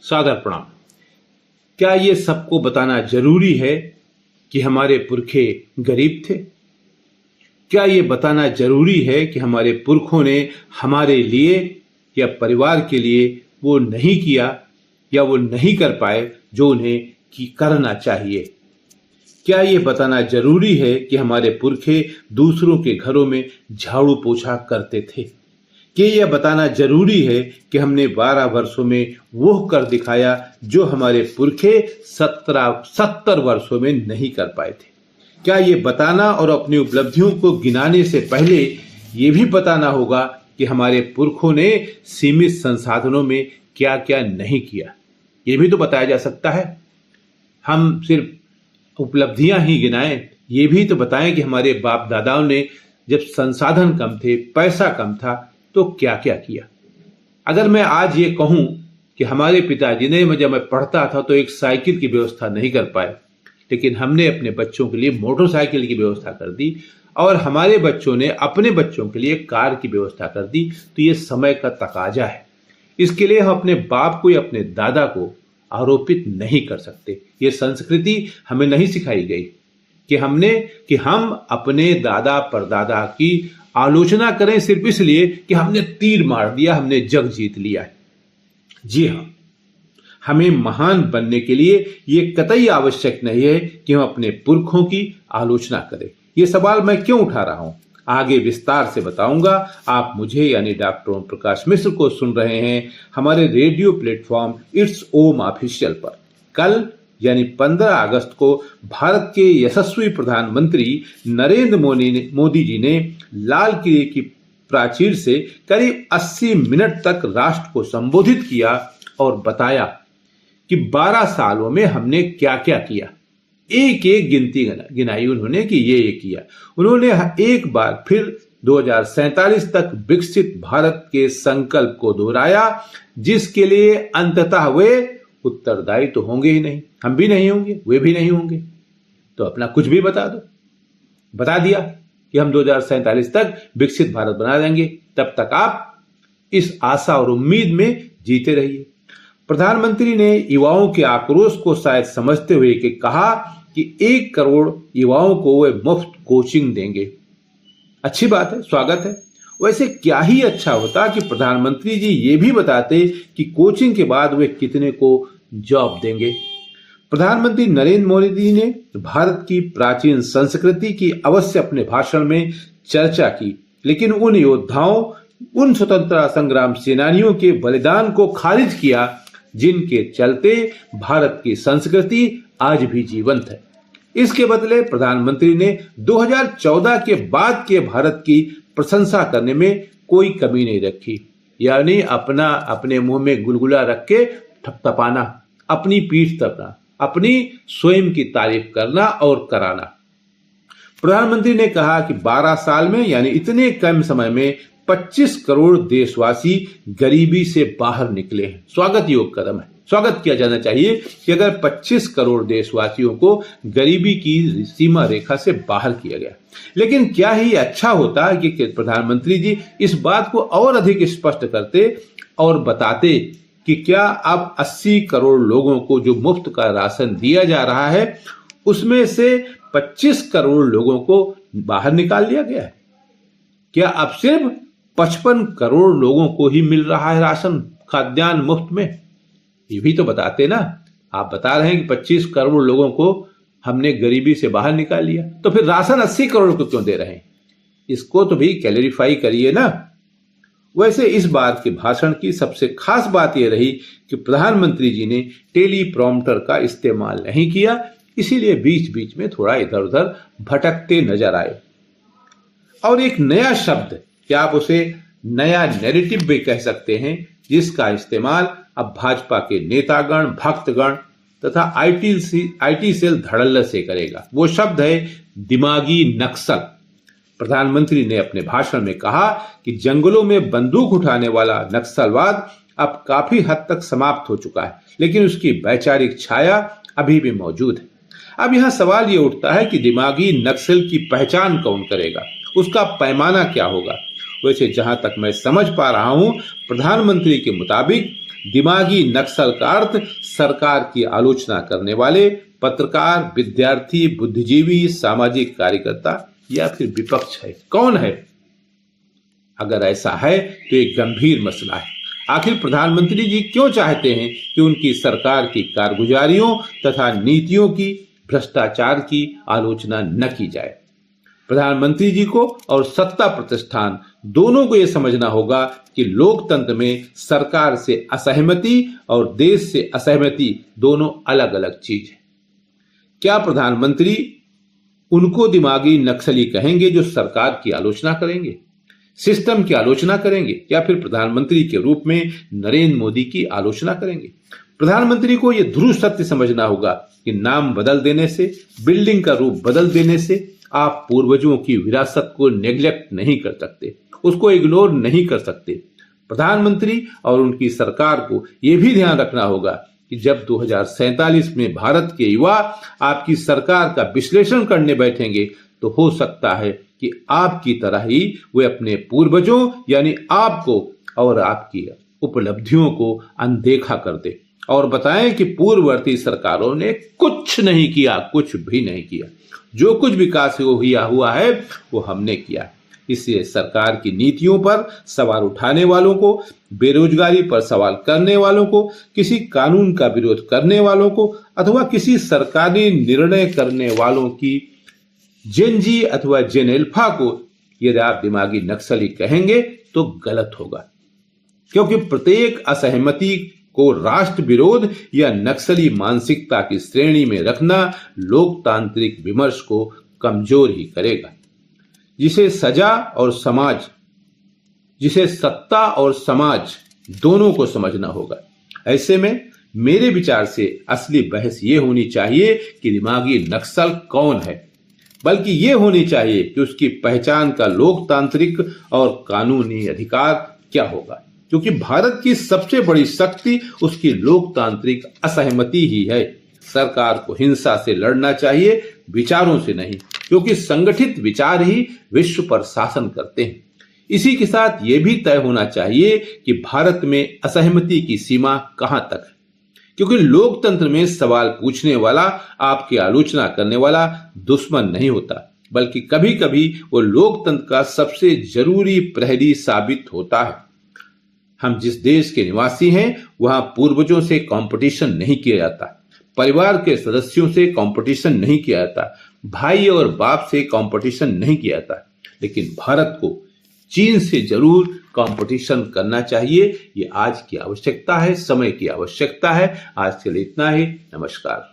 सादर प्रणाम। क्या ये सबको बताना जरूरी है कि हमारे पुरखे गरीब थे? क्या ये बताना जरूरी है कि हमारे पुरखों ने हमारे लिए या परिवार के लिए वो नहीं किया या वो नहीं कर पाए जो उन्हें करना चाहिए? क्या ये बताना जरूरी है कि हमारे पुरखे दूसरों के घरों में झाड़ू पोछा करते थे? कि यह बताना जरूरी है कि हमने 12 वर्षों में वो कर दिखाया जो हमारे पुरखे 70 वर्षों में नहीं कर पाए थे? क्या ये बताना और अपनी उपलब्धियों को गिनाने से पहले ये भी बताना होगा कि हमारे पुरखों ने सीमित संसाधनों में क्या क्या नहीं किया? ये भी तो बताया जा सकता है। हम सिर्फ उपलब्धियां ही गिनाएं, ये भी तो बताएं कि हमारे बाप दादाओं ने जब संसाधन कम थे, पैसा कम था, तो क्या क्या किया। अगर मैं आज ये कहूं कि हमारे पिताजी ने जब मैं पढ़ता था तो एक साइकिल की व्यवस्था नहीं कर पाए, लेकिन हमने अपने बच्चों के लिए मोटरसाइकिल की व्यवस्था कर दी और हमारे बच्चों ने अपने बच्चों के लिए कार की व्यवस्था कर दी, तो ये समय का तकाजा है। इसके लिए हम अपने बाप को या अपने दादा को आरोपित नहीं कर सकते। ये संस्कृति हमें नहीं सिखाई गई कि हम अपने दादा परदादा की आलोचना करें सिर्फ इसलिए कि हमने तीर मार दिया, हमने जग जीत लिया है। जी हाँ, हमें महान बनने के लिए ये कतई आवश्यक नहीं है कि हम अपने पुरखों की आलोचना करें। ये सवाल मैं क्यों उठा रहा हूं, आगे विस्तार से बताऊंगा। आप मुझे यानी डॉक्टर ओम प्रकाश मिश्र को सुन रहे हैं हमारे radio platform it's Om official पर। कल यानी 15 अगस्त को भारत के यशस्वी प्रधानमंत्री नरेंद्र मोदी जी ने लाल किले की प्राचीर से करीब 80 मिनट तक राष्ट्र को संबोधित किया और बताया कि 12 सालों में हमने क्या क्या किया। एक एक गिनती गिनाई उन्होंने कि ये किया। उन्होंने एक बार फिर 2047 तक विकसित भारत के संकल्प को दोहराया, जिसके लिए अंततः वे उत्तरदायी तो होंगे ही नहीं, हम भी नहीं होंगे, वे भी नहीं होंगे, तो अपना कुछ भी बता दो। बता दिया कि हम 2047 तक विकसित भारत बना देंगे, तब तक आप इस आशा और उम्मीद में जीते रहिए। प्रधानमंत्री ने युवाओं के आक्रोश को शायद समझते हुए कि कहा कि 1 करोड़ युवाओं को वे मुफ्त कोचिंग देंगे। अच्छी बात है, स्वागत है। वैसे क्या ही अच्छा होता कि प्रधानमंत्री जी ये भी बताते कि कोचिंग के बाद वे कितने को जॉब देंगे। प्रधानमंत्री नरेंद्र मोदी ने भारत की प्राचीन संस्कृति की अवश्य अपने भाषण में चर्चा की, लेकिन उन योद्धाओं, उन स्वतंत्रता संग्राम सेनानियों के बलिदान को खारिज किया जिनके चलते भारत की संस्कृति आज भी जीवंत है। इसके बदले प्रधानमंत्री ने 2014 के बाद के भारत की प्रशंसा करने में कोई कमी नहीं रखी, यानी अपने मुंह में गुलगुला रख के थपथपाना, अपनी पीठ तपना, अपनी स्वयं की तारीफ करना और कराना। प्रधानमंत्री ने कहा कि 12 साल में यानी इतने कम समय में 25 करोड़ देशवासी गरीबी से बाहर निकले हैं। स्वागत योग्य कदम है, स्वागत किया जाना चाहिए कि अगर 25 करोड़ देशवासियों को गरीबी की सीमा रेखा से बाहर किया गया। लेकिन क्या ही अच्छा होता है कि प्रधानमंत्री जी इस बात को और अधिक स्पष्ट करते और बताते कि क्या अब 80 करोड़ लोगों को जो मुफ्त का राशन दिया जा रहा है उसमें से 25 करोड़ लोगों को बाहर निकाल दिया गया है? क्या अब सिर्फ 55 करोड़ लोगों को ही मिल रहा है राशन खाद्यान्न मुफ्त में? ये भी तो बताते ना। आप बता रहे हैं कि 25 करोड़ लोगों को हमने गरीबी से बाहर निकाल लिया, तो फिर राशन 80 करोड़ को क्यों दे रहे हैं? इसको तो भी क्लैरिफाई करिए ना। वैसे इस बार के भाषण की सबसे खास बात यह रही कि प्रधानमंत्री जी ने टेलीप्रॉम्प्टर का इस्तेमाल नहीं किया, इसीलिए बीच बीच में थोड़ा इधर उधर भटकते नजर आए। और एक नया शब्द, क्या आप उसे नया नैरेटिव भी कह सकते हैं, जिसका इस्तेमाल अब भाजपा के नेतागण, भक्तगण तथा आईटी सेल धड़ल्ले से करेगा। वो शब्द है दिमागी नक्सल। प्रधानमंत्री ने अपने भाषण में कहा कि जंगलों में बंदूक उठाने वाला नक्सलवाद अब काफी हद तक समाप्त हो चुका है, लेकिन उसकी वैचारिक छाया अभी भी मौजूद है। अब यहां सवाल ये उठता है कि दिमागी नक्सल की पहचान कौन करेगा, उसका पैमाना क्या होगा? वैसे जहां तक मैं समझ पा रहा हूं, प्रधानमंत्री के मुताबिक दिमागी नक्सल का अर्थ सरकार की आलोचना करने वाले पत्रकार, विद्यार्थी, बुद्धिजीवी, सामाजिक कार्यकर्ता या फिर विपक्ष है। कौन है? अगर ऐसा है तो एक गंभीर मसला है। आखिर प्रधानमंत्री जी क्यों चाहते हैं कि उनकी सरकार की कारगुजारियों तथा नीतियों की, भ्रष्टाचार की आलोचना न की जाए? प्रधानमंत्री जी को और सत्ता प्रतिष्ठान दोनों को यह समझना होगा कि लोकतंत्र में सरकार से असहमति और देश से असहमति दोनों अलग अलग चीज है। क्या प्रधानमंत्री उनको दिमागी नक्सली कहेंगे जो सरकार की आलोचना करेंगे, सिस्टम की आलोचना करेंगे, या फिर प्रधानमंत्री के रूप में नरेंद्र मोदी की आलोचना करेंगे? प्रधानमंत्री को यह ध्रुव सत्य समझना होगा कि नाम बदल देने से, बिल्डिंग का रूप बदल देने से आप पूर्वजों की विरासत को नेग्लेक्ट नहीं कर सकते, उसको इग्नोर नहीं कर सकते। प्रधानमंत्री और उनकी सरकार को यह भी ध्यान रखना होगा कि जब 2047 में भारत के युवा आपकी सरकार का विश्लेषण करने बैठेंगे तो हो सकता है कि आपकी तरह ही वे अपने पूर्वजों यानी आपको और आपकी उपलब्धियों को अनदेखा कर दे और बताएं कि पूर्ववर्ती सरकारों ने कुछ नहीं किया, कुछ भी नहीं किया। जो कुछ विकास हुआ है वो हमने किया। इसलिए सरकार की नीतियों पर सवाल उठाने वालों को, बेरोजगारी पर सवाल करने वालों को, किसी कानून का विरोध करने वालों को अथवा किसी सरकारी निर्णय करने वालों की जेन जी अथवा जेन अल्फा को यदि आप दिमागी नक्सली कहेंगे तो गलत होगा, क्योंकि प्रत्येक असहमति को राष्ट्र विरोध या नक्सली मानसिकता की श्रेणी में रखना लोकतांत्रिक विमर्श को कमजोर ही करेगा। जिसे सत्ता और समाज दोनों को समझना होगा। ऐसे में मेरे विचार से असली बहस ये होनी चाहिए कि दिमागी नक्सल कौन है, बल्कि ये होनी चाहिए कि उसकी पहचान का लोकतांत्रिक और कानूनी अधिकार क्या होगा, क्योंकि भारत की सबसे बड़ी शक्ति उसकी लोकतांत्रिक असहमति ही है। सरकार को हिंसा से लड़ना चाहिए, विचारों से नहीं, क्योंकि संगठित विचार ही विश्व पर शासन करते हैं। इसी के साथ यह भी तय होना चाहिए कि भारत में असहमति की सीमा कहां तक है, क्योंकि लोकतंत्र में सवाल पूछने वाला, आपकी आलोचना करने वाला दुश्मन नहीं होता, बल्कि कभी कभी वो लोकतंत्र का सबसे जरूरी प्रहरी साबित होता है। हम जिस देश के निवासी हैं वहां पूर्वजों से कंपटीशन नहीं किया जाता, परिवार के सदस्यों से कंपटीशन नहीं किया जाता, भाई और बाप से कंपटीशन नहीं किया जाता, लेकिन भारत को चीन से जरूर कंपटीशन करना चाहिए। ये आज की आवश्यकता है, समय की आवश्यकता है। आज के लिए इतना ही। नमस्कार।